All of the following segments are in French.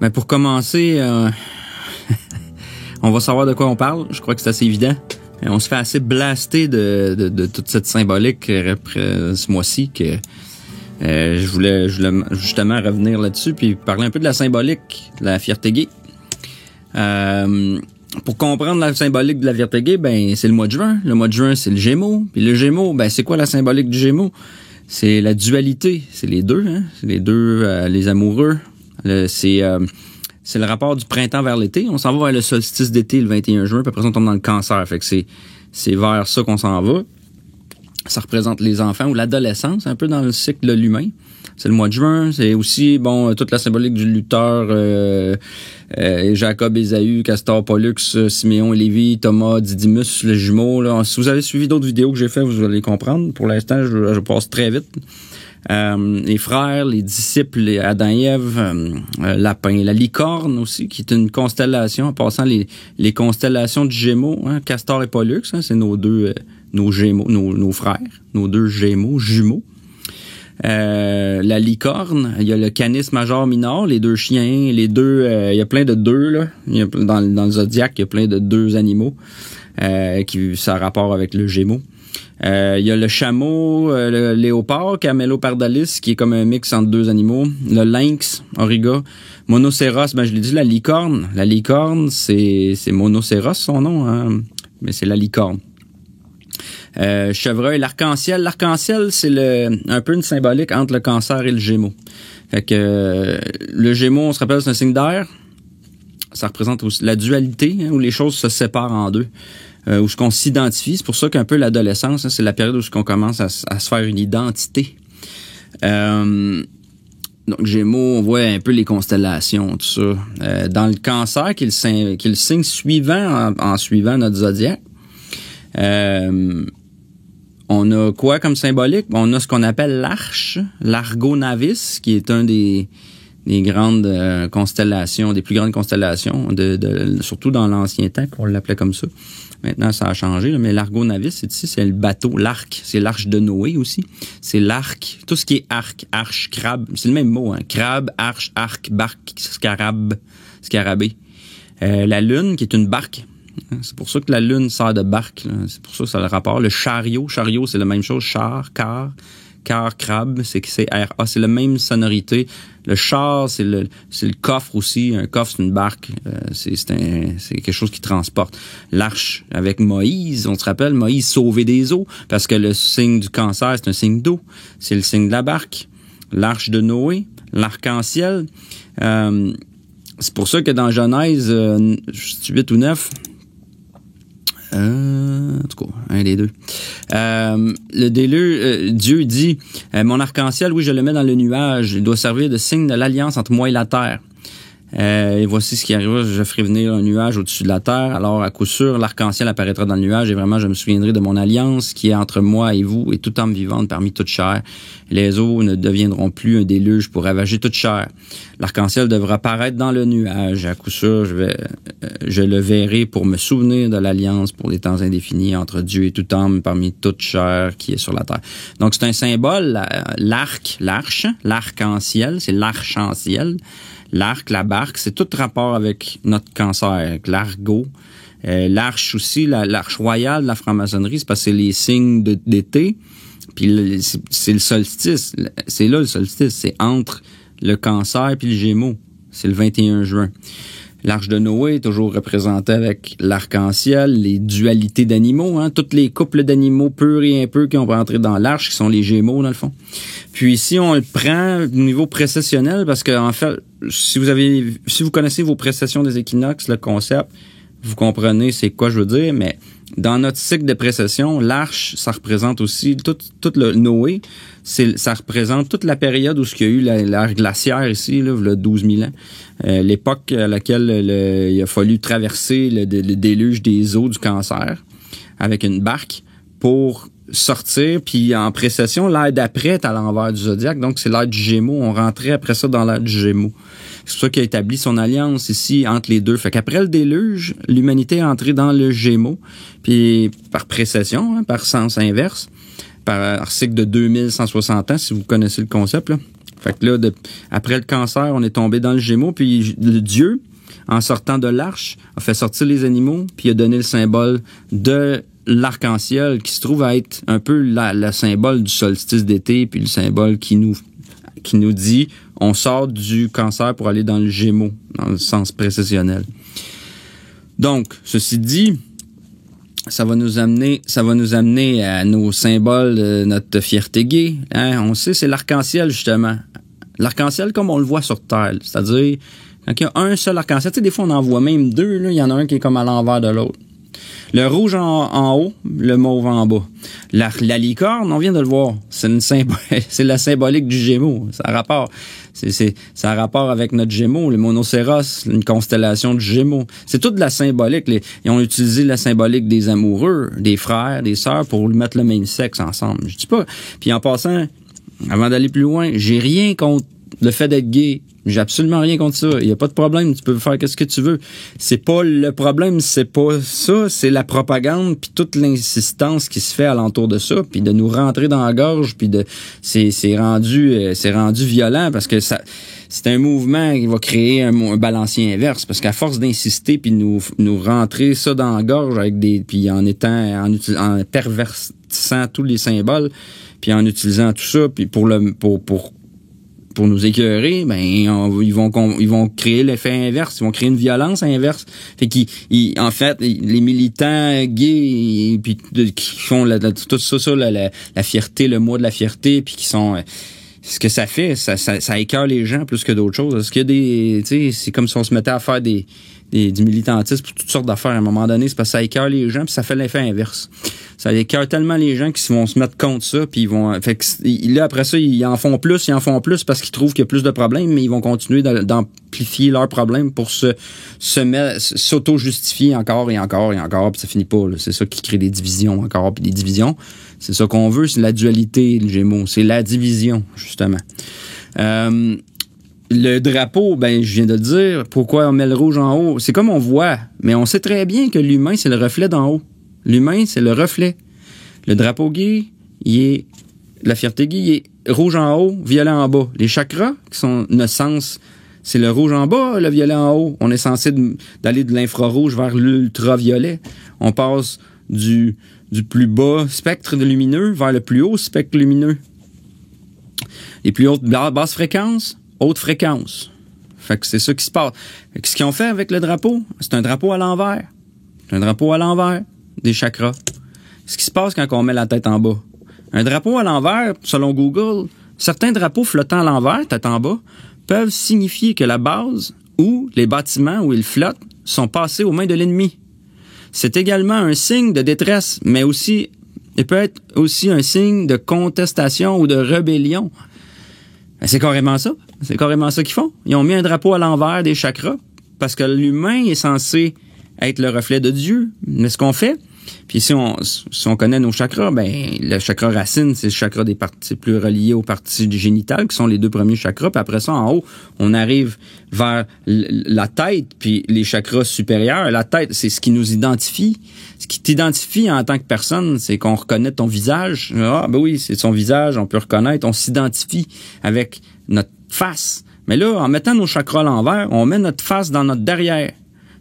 Ben pour commencer, on va savoir de quoi on parle. Je crois que c'est assez évident. On se fait assez blaster de toute cette symbolique ce mois-ci que je voulais justement revenir là-dessus puis parler un peu de la symbolique de la fierté gay. Pour comprendre la symbolique de la fierté gay, ben c'est le mois de juin. Le mois de juin, c'est le Gémeaux. Puis le Gémeaux, ben c'est quoi la symbolique du Gémeaux? C'est la dualité. C'est les deux, hein? C'est les deux, les amoureux. C'est le rapport du printemps vers l'été. On s'en va vers le solstice d'été le 21 juin, puis après ça, on tombe dans le cancer. Fait que c'est vers ça qu'on s'en va. Ça représente les enfants ou l'adolescence, un peu dans le cycle de l'humain. C'est le mois de juin. C'est aussi, toute la symbolique du lutteur, Jacob, Ésaü, Castor, Pollux, Siméon et Lévi, Thomas, Didymus, le jumeau. Là. Si vous avez suivi d'autres vidéos que j'ai fait, vous allez comprendre. Pour l'instant, je passe très vite. Les frères, les disciples, les Adam et Ève, Lapin, la licorne aussi, qui est une constellation, en passant les constellations du Gémeaux, hein, Castor et Pollux, hein, c'est nos deux, nos Gémeaux, nos frères, nos deux jumeaux. La licorne, il y a le Canis major minor, les deux chiens, les deux, il y a plein de deux, là. Dans le zodiaque, il y a plein de deux animaux, ça a rapport avec le Gémeaux. Il y a le chameau, le léopard, Camelopardalis, qui est comme un mix entre deux animaux. Le lynx, Auriga. Monocéros, je l'ai dit, la licorne. La licorne, c'est Monocéros, son nom, hein, mais c'est la licorne. Chevreuil, l'arc-en-ciel. L'arc-en-ciel, c'est un peu une symbolique entre le cancer et le Gémeaux. Fait que le Gémeaux, on se rappelle, c'est un signe d'air. Ça représente aussi la dualité, hein, où les choses se séparent en deux. Où ce qu'on s'identifie. C'est pour ça qu'un peu l'adolescence, hein, c'est la période où on commence à se faire une identité. Donc Gémeaux, on voit un peu les constellations, tout ça. Dans le cancer, qui est le signe suivant en suivant notre zodiaque, on a quoi comme symbolique? On a ce qu'on appelle l'arche, l'Argo Navis, qui est un des grandes constellations, des plus grandes constellations, surtout dans l'ancien temps qu'on l'appelait comme ça. Maintenant, ça a changé, là, mais l'Argo Navis, c'est le bateau, l'arc. C'est l'arche de Noé aussi. C'est l'arc. Tout ce qui est arc, arche, crabe, c'est le même mot, hein. Crabe, arche, arc, barque, scarabée. La lune, qui est une barque. C'est pour ça que la lune sert de barque, là. C'est pour ça que ça a le rapport. Le chariot, c'est la même chose. Char, car, crabe, c'est R-A, c'est la même sonorité. Le char, c'est le coffre aussi. Un coffre, c'est une barque. C'est quelque chose qui transporte. L'arche, avec Moïse, on se rappelle, Moïse sauvé des eaux, parce que le signe du cancer, c'est un signe d'eau. C'est le signe de la barque. L'arche de Noé, l'arc-en-ciel. C'est pour ça que dans Genèse 8 ou 9, en tout cas, un des deux. Le déluge, Dieu dit, mon arc-en-ciel, oui, je le mets dans le nuage. Il doit servir de signe de l'alliance entre moi et la terre. Et voici ce qui arrivera, je ferai venir un nuage au-dessus de la terre. Alors, à coup sûr, l'arc-en-ciel apparaîtra dans le nuage et vraiment, je me souviendrai de mon alliance qui est entre moi et vous et toute âme vivante parmi toute chair. Les eaux ne deviendront plus un déluge pour ravager toute chair. L'arc-en-ciel devra apparaître dans le nuage. À coup sûr, je le verrai pour me souvenir de l'alliance pour les temps indéfinis entre Dieu et toute âme parmi toute chair qui est sur la terre. Donc, c'est un symbole, l'arc-en-ciel, c'est l'arche-en-ciel. L'arc, la barque, c'est tout rapport avec notre cancer, avec l'argot. L'arche aussi, l'arche royale de la franc-maçonnerie, c'est parce que c'est les signes d'été. Puis c'est le solstice. C'est là le solstice. C'est entre le cancer puis le Gémeaux. C'est le 21 juin. L'arche de Noé est toujours représentée avec l'arc-en-ciel, les dualités d'animaux, hein, toutes les couples d'animaux purs et impurs qui ont rentré dans l'arche, qui sont les Gémeaux dans le fond. Puis ici, on le prend au niveau précessionnel parce que en fait, si vous connaissez vos précessions des équinoxes, le concept, vous comprenez c'est quoi je veux dire, mais dans notre cycle de précession, l'arche, ça représente aussi tout le Noé, ça représente toute la période où il y a eu l'ère glaciaire ici, là, il y a 12 000 ans. L'époque à laquelle il a fallu traverser le déluge des eaux du cancer avec une barque pour sortir, puis en précession, l'ère d'après est à l'envers du zodiaque, donc c'est l'ère du Gémeaux, on rentrait après ça dans l'ère du Gémeaux. C'est pour ça qu'il a établi son alliance ici entre les deux. Fait qu'après le déluge, l'humanité est entrée dans le Gémeaux, puis par précession, hein, par sens inverse, par cycle de 2160 ans, si vous connaissez le concept, là. Fait que là, après le cancer, on est tombé dans le Gémeaux, puis Dieu, en sortant de l'arche, a fait sortir les animaux, puis il a donné le symbole de l'arc-en-ciel, qui se trouve à être un peu le symbole du solstice d'été, puis le symbole qui nous dit on sort du cancer pour aller dans le Gémeaux, dans le sens précessionnel. Donc, ceci dit, ça va nous amener à nos symboles de notre fierté gay. Hein? On sait, c'est l'arc-en-ciel, justement. L'arc-en-ciel comme on le voit sur Terre. C'est-à-dire, quand il y a un seul arc-en-ciel, tu sais, des fois, on en voit même deux, là. Il y en a un qui est comme à l'envers de l'autre. Le rouge en haut, le mauve en bas. La licorne, on vient de le voir. C'est la symbolique du Gémeaux. Ça a rapport. Ça a rapport avec notre Gémeaux, le monocéros, une constellation du Gémeaux. C'est toute de la symbolique. Ils ont utilisé la symbolique des amoureux, des frères, des sœurs pour mettre le même sexe ensemble. Je dis pas. Puis en passant, avant d'aller plus loin, j'ai rien contre le fait d'être gay. J'ai absolument rien contre ça. Il y a pas de problème. Tu peux faire qu'est-ce que tu veux. C'est pas le problème, c'est pas ça. C'est la propagande puis toute l'insistance qui se fait alentour de ça, puis de nous rentrer dans la gorge, puis c'est rendu violent parce que c'est un mouvement qui va créer un balancier inverse parce qu'à force d'insister puis nous rentrer ça dans la gorge avec puis en pervertissant tous les symboles puis en utilisant tout ça puis pour nous écœurer, ben ils vont créer l'effet inverse, ils vont créer une violence inverse. Fait en fait, les militants gays puis qui font tout ça la fierté, le mois de la fierté, puis qui sont ce que ça fait, ça écœure les gens plus que d'autres choses. Est-ce qu'il y a tu sais, c'est comme si on se mettait à faire du militantisme pour toutes sortes d'affaires à un moment donné, c'est parce que ça écœure les gens puis ça fait l'effet inverse. Ça écœure tellement les gens qui vont se mettre contre ça puis ils vont fait que là après ça ils en font plus parce qu'ils trouvent qu'il y a plus de problèmes mais ils vont continuer d'amplifier leurs problèmes pour s'auto-justifier encore et encore et encore puis ça finit pas là. C'est ça qui crée des divisions encore puis des divisions. C'est ça qu'on veut, c'est la dualité, le Gémeaux, c'est la division justement. Le drapeau, ben je viens de le dire, pourquoi on met le rouge en haut? C'est comme on voit, mais on sait très bien que l'humain, c'est le reflet d'en haut. L'humain, c'est le reflet. Le drapeau gay, la fierté gay, il est rouge en haut, violet en bas. Les chakras, qui sont notre sens, c'est le rouge en bas, le violet en haut. On est censé d'aller de l'infrarouge vers l'ultraviolet. On passe du plus bas spectre de lumineux vers le plus haut spectre lumineux. Les plus hautes basses fréquences, haute fréquence. Fait que c'est ça qui se passe. Fait que ce qu'ils ont fait avec le drapeau, c'est un drapeau à l'envers. C'est un drapeau à l'envers des chakras. Ce qui se passe quand on met la tête en bas. Un drapeau à l'envers, selon Google, certains drapeaux flottant à l'envers, tête en bas, peuvent signifier que la base ou les bâtiments où ils flottent sont passés aux mains de l'ennemi. C'est également un signe de détresse, mais aussi, il peut être aussi un signe de contestation ou de rébellion. C'est carrément ça. C'est carrément ça qu'ils font. Ils ont mis un drapeau à l'envers des chakras parce que l'humain est censé être le reflet de Dieu. Mais ce qu'on fait, puis si on connaît nos chakras, ben le chakra racine, c'est le chakra des parties plus reliées aux parties génitales, qui sont les deux premiers chakras. Puis après ça, en haut, on arrive vers la tête, puis les chakras supérieurs. La tête, c'est ce qui nous identifie. Ce qui t'identifie en tant que personne, c'est qu'on reconnaît ton visage. Ah, ben oui, c'est son visage, on peut reconnaître. On s'identifie avec notre face. Mais là, en mettant nos chakras à l'envers, on met notre face dans notre derrière.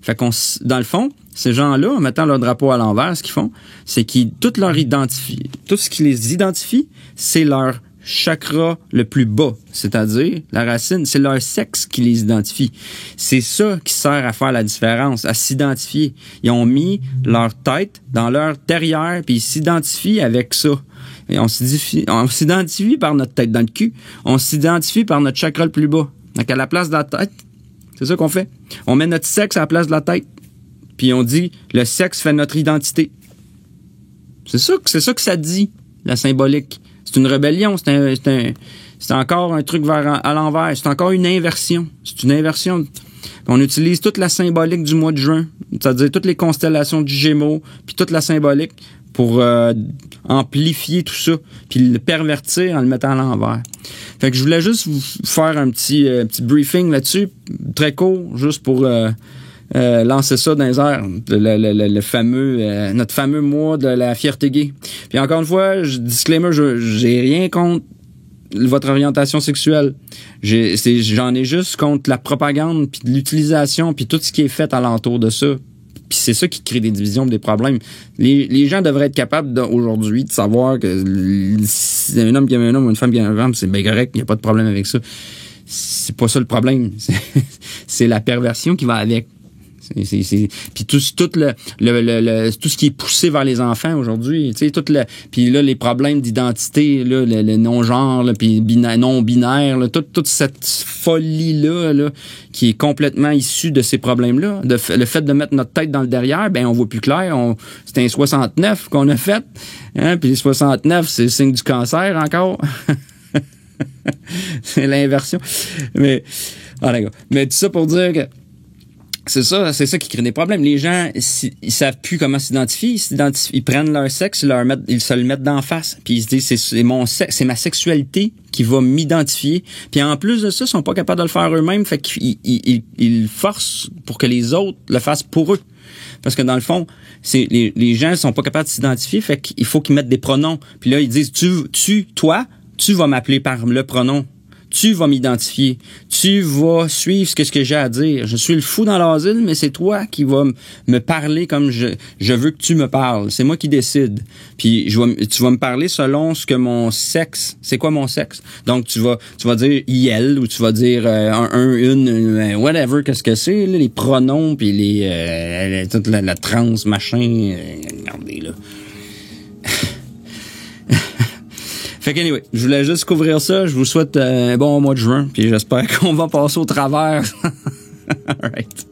Fait qu'on, dans le fond, ces gens-là, en mettant leur drapeau à l'envers, ce qu'ils font, c'est qu'ils, tout ce qui les identifie, c'est leur chakra le plus bas. C'est-à-dire, la racine, c'est leur sexe qui les identifie. C'est ça qui sert à faire la différence, à s'identifier. Ils ont mis leur tête dans leur derrière, puis ils s'identifient avec ça. Et on s'identifie par notre tête dans le cul. On s'identifie par notre chakra le plus bas. Donc, à la place de la tête, c'est ça qu'on fait. On met notre sexe à la place de la tête. Puis on dit, le sexe fait notre identité. C'est ça que ça dit, la symbolique. C'est une rébellion, c'est encore un truc à l'envers. C'est encore une inversion. C'est une inversion. On utilise toute la symbolique du mois de juin, c'est-à-dire toutes les constellations du Gémeaux, puis toute la symbolique pour amplifier tout ça, puis le pervertir en le mettant à l'envers. Fait que je voulais juste vous faire un petit briefing là-dessus, très court, juste pour lancer ça dans les airs, notre fameux mois de la fierté gay. Puis encore une fois, disclaimer, j'ai rien contre votre orientation sexuelle. J'en ai juste contre la propagande, puis l'utilisation, puis tout ce qui est fait alentour de ça. Puis c'est ça qui crée des divisions, des problèmes. Les gens devraient être capables aujourd'hui de savoir que si un homme qui aime un homme ou une femme qui aime une femme, c'est bien correct, il n'y a pas de problème avec ça. C'est pas ça le problème. C'est la perversion qui va avec. Puis tout ce qui est poussé vers les enfants aujourd'hui, tu sais, puis là les problèmes d'identité, là, le non-genre, là, puis non-binaire, là, toute cette folie-là qui est complètement issue de ces problèmes-là, le fait de mettre notre tête dans le derrière, ben on voit plus clair. C'était un 69 qu'on a fait, hein, puis 69 c'est le signe du cancer encore. C'est l'inversion. Mais d'accord. Mais tout ça pour dire que c'est ça qui crée des problèmes. Les gens, ils savent plus comment s'identifier. Ils prennent leur sexe, ils se le mettent d'en face. Puis ils se disent, c'est mon sexe, c'est ma sexualité qui va m'identifier. Puis en plus de ça, ils sont pas capables de le faire eux-mêmes. Fait qu'ils forcent pour que les autres le fassent pour eux. Parce que dans le fond, les gens sont pas capables de s'identifier. Fait qu'il faut qu'ils mettent des pronoms. Puis là, ils disent, toi, tu vas m'appeler par le pronom. Tu vas m'identifier. Tu vas suivre ce que j'ai à dire. Je suis le fou dans l'asile, mais c'est toi qui vas me parler comme je veux que tu me parles. C'est moi qui décide. Puis tu vas me parler selon ce que mon sexe. C'est quoi mon sexe? Donc tu vas dire IL ou tu vas dire une, whatever, qu'est-ce que c'est, là, les pronoms puis toute la trans machin. Regardez là. Fait que anyway, je voulais juste couvrir ça. Je vous souhaite un bon mois de juin, puis j'espère qu'on va passer au travers. All right.